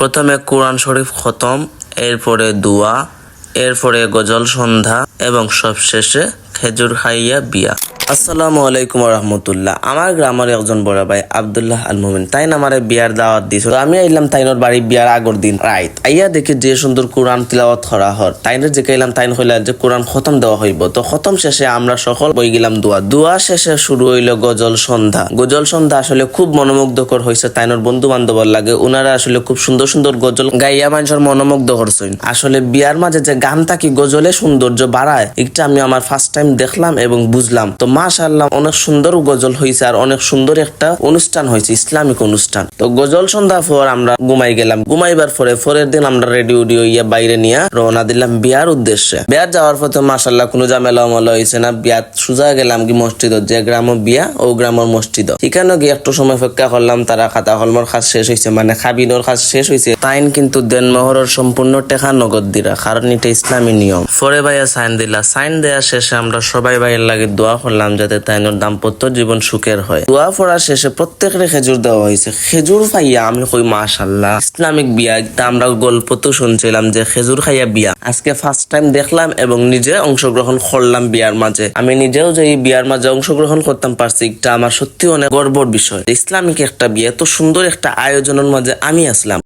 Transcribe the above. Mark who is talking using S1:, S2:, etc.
S1: প্রথমে কোরআন শরীফ খতম, এরপরে দোয়া, এরপরে গজল সন্ধ্যা এবং সবশেষে খেজুর খাইয়া বিয়া। আসসালামু আলাইকুম রহমতুল্লাহ। আমার গ্রামের একজন বড় ভাই আব্দুল্লাহ আল মুমিন তাই আমারে বিয়ার দাওয়াত দিছিল। আমি আইলাম তাইনোর বাড়ি বিয়ার আগর দিন রাইত আইয়া দেখি যে সুন্দর কোরআন তিলাওয়াত করা হর। তাইনের যে কাইলাম তাইন হইলা যে কোরআন খতম দেওয়া হইব। তো খতম শেষে আমরা সকল বই গেলাম দোয়া শেষে শুরু হইল গজল সন্ধ্যা। গজল সন্ধ্যা আসলে খুব মনোমুগ্ধকর হয়েছে। তাইনোর বন্ধু বান্ধবর লাগে উনারা আসলে খুব সুন্দর সুন্দর গজল গাইয়া মানুষের মনোমুগ্ধ করছেন। আসলে বিয়ার মাঝে যে গানটা কি গজলে সৌন্দর্য বাড়ায় এটা আমি আমার ফার্স্ট টাইম দেখলাম এবং বুঝলাম। তো মাশাআল্লাহ অনেক সুন্দর গজল হয়েছে আর অনেক সুন্দর একটা অনুষ্ঠান হয়েছে, ইসলামিক অনুষ্ঠান। তো গজল সন্ধ্যার পর আমরা ঘুমাই গেলাম। ঘুমাইবার পরের দিন আমরা রেডি হইয়া বাইরে নিয়ে রওনা দিলাম বিয়ার উদ্দেশ্যে। বিয়ার যাওয়ার পথে মাশাআল্লাহ কোনো ঝামেলা হয়েছে না। বিয়ার সোজা গেলাম কি মসজিদ, যে গ্রাম বিয়া ও গ্রামের মসজিদ। এখানে গিয়ে একটু সময় অপেক্ষা করলাম। তারা খাতা কলমের কাজ শেষ হয়েছে, মানে খাবিনোর কাজ শেষ হয়েছে। তাইন কিন্তু দেনমোহরের সম্পূর্ণ টাকা নগদ দিরা, কারণ এটা ইসলামী নিয়ম। পরে ভাইয়া সাইন দিলা। সাইন দেওয়া শেষে আমরা সবাই ভাইয়ের লাগে দোয়া করলাম যাতে তাইনোর দাম্পত্য জীবন সুখের হয়। দোয়া পড়া শেষে প্রত্যেকের খেজুর দেওয়া হয়েছে। খেজুর খাইয়া আমি কই মাশাআল্লাহ, ইসলামিক বিয়া একটা আমরা গল্প তো শুনছিলাম যে খেজুর খাইয়া বিয়া, আজকে ফার্স্ট টাইম দেখলাম এবং নিজে অংশগ্রহণ করলাম বিয়ার মাঝে। আমি নিজেও যে এই বিয়ার মাঝে অংশগ্রহণ করতাম পারছি, এটা আমার সত্যি অনেক গর্বর বিষয়। ইসলামিক একটা বিয়ে, এত সুন্দর একটা আয়োজনের মাঝে আমি আসলাম।